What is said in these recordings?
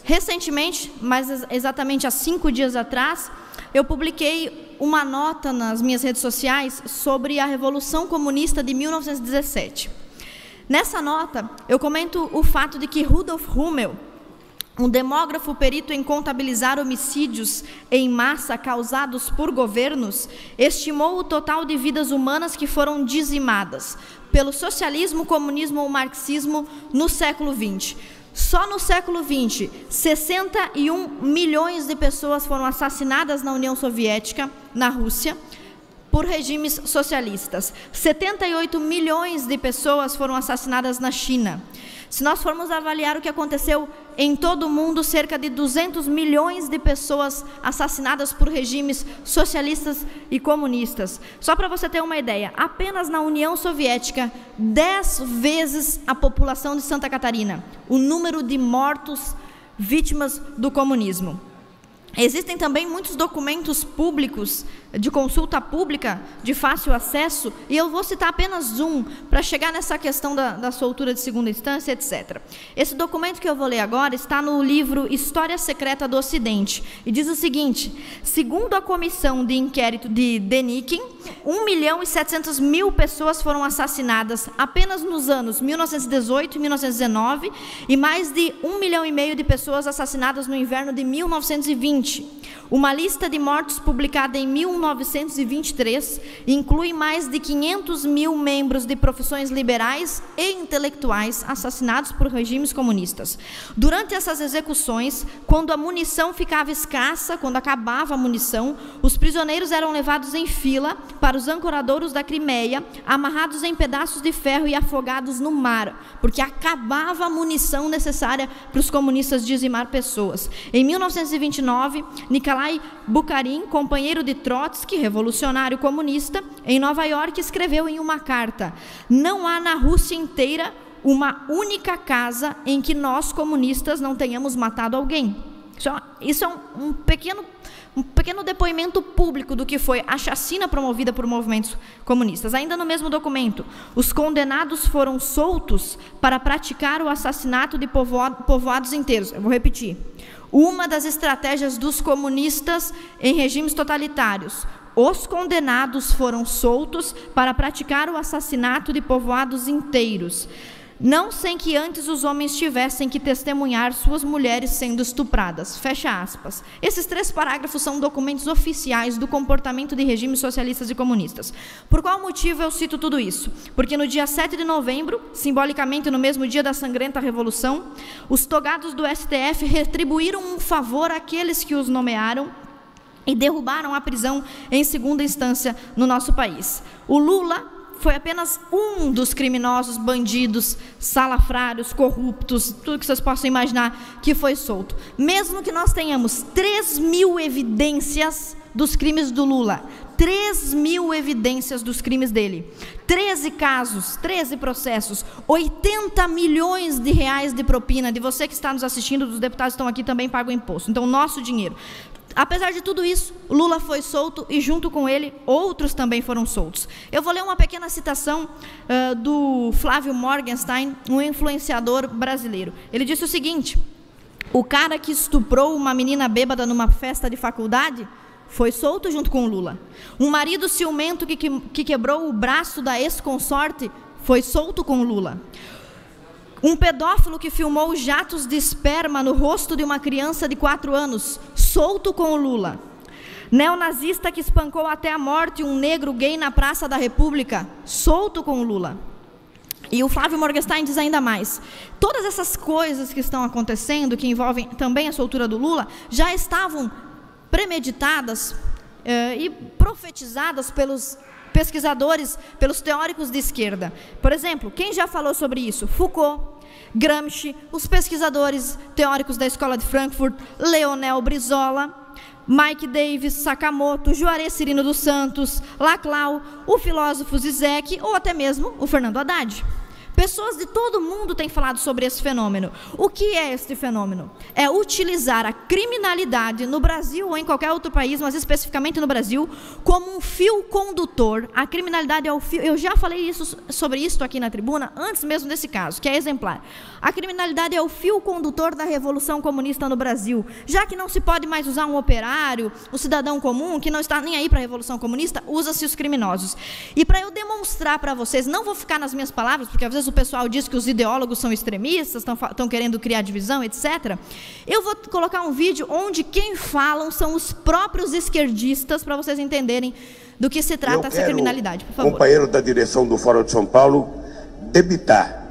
Recentemente, mas exatamente há 5 dias atrás, eu publiquei uma nota nas minhas redes sociais sobre a Revolução Comunista de 1917. Nessa nota, eu comento o fato de que Rudolf Rummel, um demógrafo perito em contabilizar homicídios em massa causados por governos, estimou o total de vidas humanas que foram dizimadas pelo socialismo, comunismo ou marxismo no século XX. Só no século XX, 61 milhões de pessoas foram assassinadas na União Soviética, na Rússia, por regimes socialistas. 78 milhões de pessoas foram assassinadas na China. Se nós formos avaliar o que aconteceu em todo o mundo, cerca de 200 milhões de pessoas assassinadas por regimes socialistas e comunistas. Só para você ter uma ideia, apenas na União Soviética, 10 vezes a população de Santa Catarina, o número de mortos vítimas do comunismo. Existem também muitos documentos públicos, de consulta pública, de fácil acesso, e eu vou citar apenas um, para chegar nessa questão da soltura de segunda instância, etc. Esse documento que eu vou ler agora está no livro História Secreta do Ocidente, e diz o seguinte: segundo a comissão de inquérito de Denikin, 1.700.000 pessoas foram assassinadas apenas nos anos 1918 e 1919, e mais de 1,5 milhão de pessoas assassinadas no inverno de 1920. Uma lista de mortos publicada em 1923 inclui mais de 500 mil membros de profissões liberais e intelectuais assassinados por regimes comunistas. Durante essas execuções, quando a munição ficava escassa, quando acabava a munição, os prisioneiros eram levados em fila para os ancoradouros da Crimeia, amarrados em pedaços de ferro e afogados no mar, porque acabava a munição necessária para os comunistas dizimar pessoas. Em 1929, Nikolai Bukharin, companheiro de Trotsky, revolucionário comunista, em Nova York, escreveu em uma carta: não há na Rússia inteira uma única casa em que nós, comunistas, não tenhamos matado alguém. Isso é um pequeno depoimento público do que foi a chacina promovida por movimentos comunistas. Ainda no mesmo documento, os condenados foram soltos para praticar o assassinato de povoados inteiros. Eu vou repetir. Uma das estratégias dos comunistas em regimes totalitários. Os condenados foram soltos para praticar o assassinato de povoados inteiros, não sem que antes os homens tivessem que testemunhar suas mulheres sendo estupradas. Fecha aspas. Esses 3 parágrafos são documentos oficiais do comportamento de regimes socialistas e comunistas. Por qual motivo eu cito tudo isso? Porque no dia 7 de novembro, simbolicamente no mesmo dia da sangrenta Revolução, os togados do STF retribuíram um favor àqueles que os nomearam e derrubaram a prisão em segunda instância no nosso país. O Lula foi apenas um dos criminosos, bandidos, salafrários, corruptos, tudo que vocês possam imaginar, que foi solto. Mesmo que nós tenhamos 3.000 evidências dos crimes do Lula, 3.000 evidências dos crimes dele, 13 casos, 13 processos, 80 milhões de reais de propina, de você que está nos assistindo, os deputados que estão aqui também pagam imposto, então nosso dinheiro. Apesar de tudo isso, Lula foi solto e junto com ele outros também foram soltos. Eu vou ler uma pequena citação do Flávio Morgenstern, um influenciador brasileiro. Ele disse o seguinte: o cara que estuprou uma menina bêbada numa festa de faculdade foi solto junto com o Lula. Um marido ciumento que quebrou o braço da ex-consorte foi solto com o Lula. Um pedófilo que filmou jatos de esperma no rosto de uma criança de 4 anos, solto com o Lula. Neonazista que espancou até a morte um negro gay na Praça da República, solto com o Lula. E o Flávio Morgenstern diz ainda mais: todas essas coisas que estão acontecendo, que envolvem também a soltura do Lula, já estavam premeditadas e profetizadas pelos pesquisadores, pelos teóricos de esquerda. Por exemplo, quem já falou sobre isso? Foucault, Gramsci, os pesquisadores teóricos da Escola de Frankfurt, Leonel Brizola, Mike Davis, Sakamoto, Juarez Cirino dos Santos, Laclau, o filósofo Zizek ou até mesmo o Fernando Haddad. Pessoas de todo mundo têm falado sobre esse fenômeno. O que é este fenômeno? É utilizar a criminalidade no Brasil ou em qualquer outro país, mas especificamente no Brasil, como um fio condutor. A criminalidade é o fio... Eu já falei sobre isso aqui na tribuna, antes mesmo desse caso, que é exemplar. A criminalidade é o fio condutor da Revolução Comunista no Brasil. Já que não se pode mais usar um operário, o cidadão comum, que não está nem aí para a Revolução Comunista, usa-se os criminosos. E para eu demonstrar para vocês, não vou ficar nas minhas palavras, porque às vezes o pessoal diz que os ideólogos são extremistas, estão querendo criar divisão, etc. Eu vou colocar um vídeo onde quem falam são os próprios esquerdistas, para vocês entenderem do que se trata essa criminalidade, por favor. Companheiro da direção do Fórum de São Paulo, debitar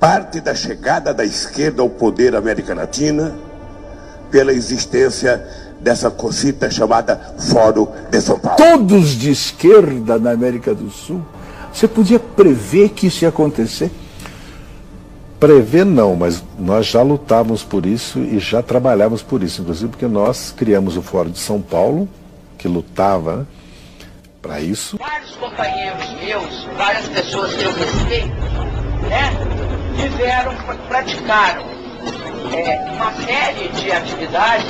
parte da chegada da esquerda ao poder na América Latina pela existência dessa cosita chamada Fórum de São Paulo. Todos de esquerda na América do Sul. Você podia prever que isso ia acontecer? Prever não, mas nós já lutávamos por isso e já trabalhávamos por isso, inclusive porque nós criamos o Fórum de São Paulo, que lutava para isso. Vários companheiros meus, várias pessoas que eu respeito, praticaram uma série de atividades,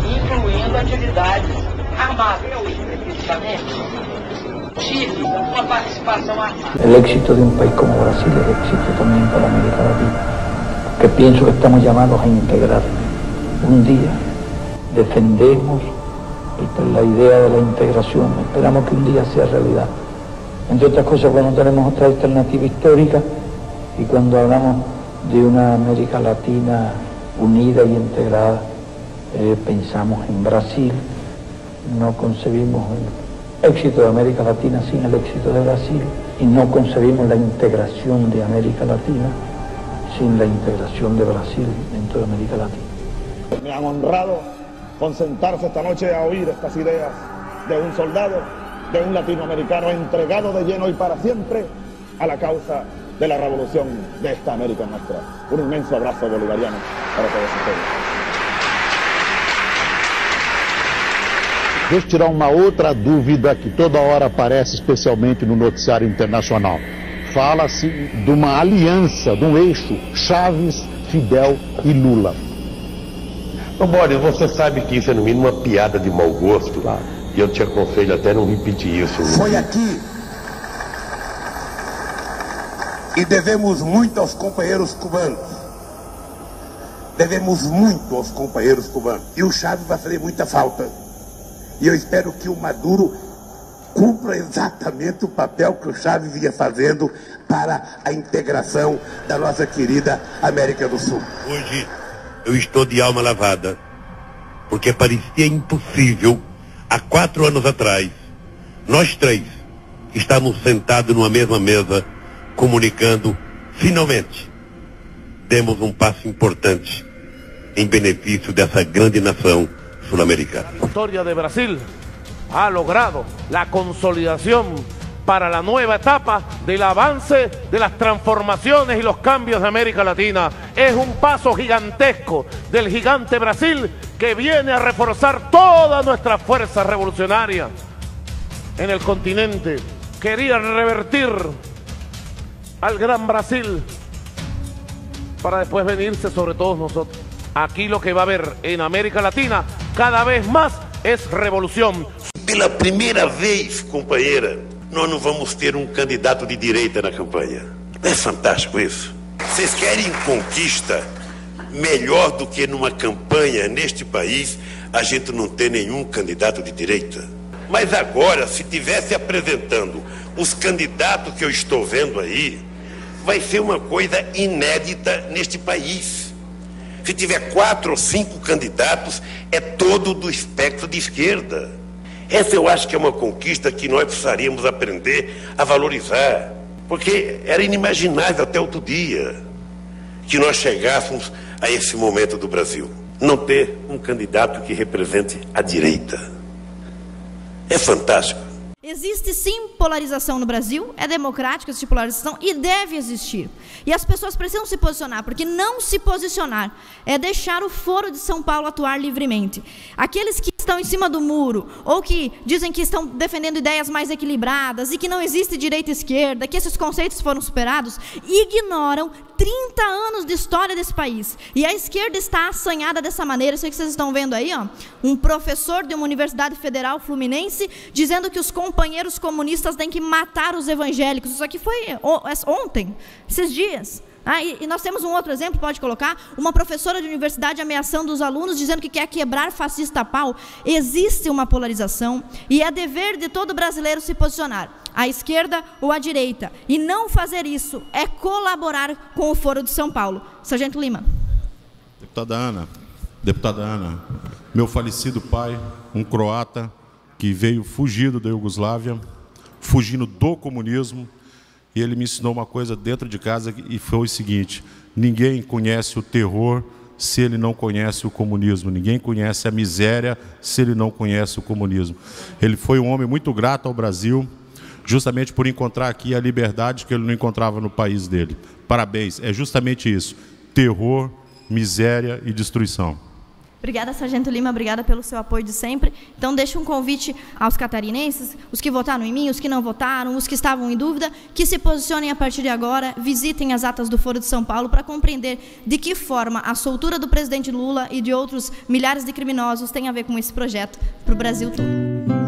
incluindo atividades armadas. Eu, especificamente, tive uma participação armada. El éxito de un país como Brasil es éxito también para América Latina, que pienso que estamos llamados a integrar. Un día defendemos la idea de la integración, esperamos que un día sea realidad. Entre otras cosas, cuando tenemos otra alternativa histórica y cuando hablamos de una América Latina unida y integrada, pensamos en Brasil. No concebimos el éxito de América Latina sin el éxito de Brasil y no concebimos la integración de América Latina sin la integración de Brasil dentro de América Latina. Me han honrado con sentarse esta noche a oír estas ideas de un soldado, de un latinoamericano entregado de lleno y para siempre a la causa de la revolución de esta América nuestra. Un inmenso abrazo bolivariano para todos ustedes. Deixa eu tirar uma outra dúvida que toda hora aparece, especialmente no noticiário internacional. Fala-se de uma aliança, de um eixo, Chaves, Fidel e Lula. Ô Boris, você sabe que isso é no mínimo uma piada de mau gosto, claro. E eu te aconselho até não repetir isso. Foi aqui. E devemos muito aos companheiros cubanos. Devemos muito aos companheiros cubanos. E o Chaves vai fazer muita falta. E eu espero que o Maduro cumpra exatamente o papel que o Chaves vinha fazendo para a integração da nossa querida América do Sul. Hoje eu estou de alma lavada, porque parecia impossível, há 4 anos atrás, nós três estávamos sentados numa mesma mesa, comunicando, finalmente, demos um passo importante em benefício dessa grande nação sul-americana. La historia de Brasil ha logrado la consolidación para la nueva etapa del avance de las transformaciones y los cambios de América Latina. Es un paso gigantesco del gigante Brasil que viene a reforzar toda nuestra fuerza revolucionaria en el continente. Querían revertir al gran Brasil para después venirse sobre todos nosotros. Aquí lo que va a haber en América Latina cada vez más es revolución. Pela primeira vez, companheira, nós não vamos ter um candidato de direita na campanha. Não é fantástico isso? Vocês querem conquista melhor do que numa campanha neste país a gente não ter nenhum candidato de direita? Mas agora, se tivesse apresentando os candidatos que eu estou vendo aí, vai ser uma coisa inédita neste país. Se tiver 4 ou 5 candidatos, é todo do espectro de esquerda. Essa eu acho que é uma conquista que nós precisaríamos aprender a valorizar. Porque era inimaginável até outro dia que nós chegássemos a esse momento do Brasil. Não ter um candidato que represente a direita. É fantástico. Existe sim polarização no Brasil, é democrática essa polarização e deve existir. E as pessoas precisam se posicionar, porque não se posicionar é deixar o Foro de São Paulo atuar livremente. Aqueles que estão em cima do muro, ou que dizem que estão defendendo ideias mais equilibradas e que não existe direita e esquerda, que esses conceitos foram superados, ignoram 30 anos de história desse país. E a esquerda está assanhada dessa maneira. Isso que vocês estão vendo aí, ó, um professor de uma universidade federal fluminense dizendo que os companheiros comunistas têm que matar os evangélicos. Isso aqui foi ontem, esses dias. E nós temos um outro exemplo, pode colocar, uma professora de universidade ameaçando os alunos, dizendo que quer quebrar fascista a pau. Existe uma polarização e é dever de todo brasileiro se posicionar, à esquerda ou à direita. E não fazer isso é colaborar com o Foro de São Paulo. Sargento Lima. Deputada Ana, meu falecido pai, um croata que veio fugido da Iugoslávia, fugindo do comunismo, e ele me ensinou uma coisa dentro de casa e foi o seguinte: ninguém conhece o terror se ele não conhece o comunismo, ninguém conhece a miséria se ele não conhece o comunismo. Ele foi um homem muito grato ao Brasil, justamente por encontrar aqui a liberdade que ele não encontrava no país dele. Parabéns, é justamente isso: terror, miséria e destruição. Obrigada, Sargento Lima, obrigada pelo seu apoio de sempre. Então, deixo um convite aos catarinenses, os que votaram em mim, os que não votaram, os que estavam em dúvida, que se posicionem a partir de agora, visitem as atas do Foro de São Paulo para compreender de que forma a soltura do presidente Lula e de outros milhares de criminosos tem a ver com esse projeto para o Brasil todo.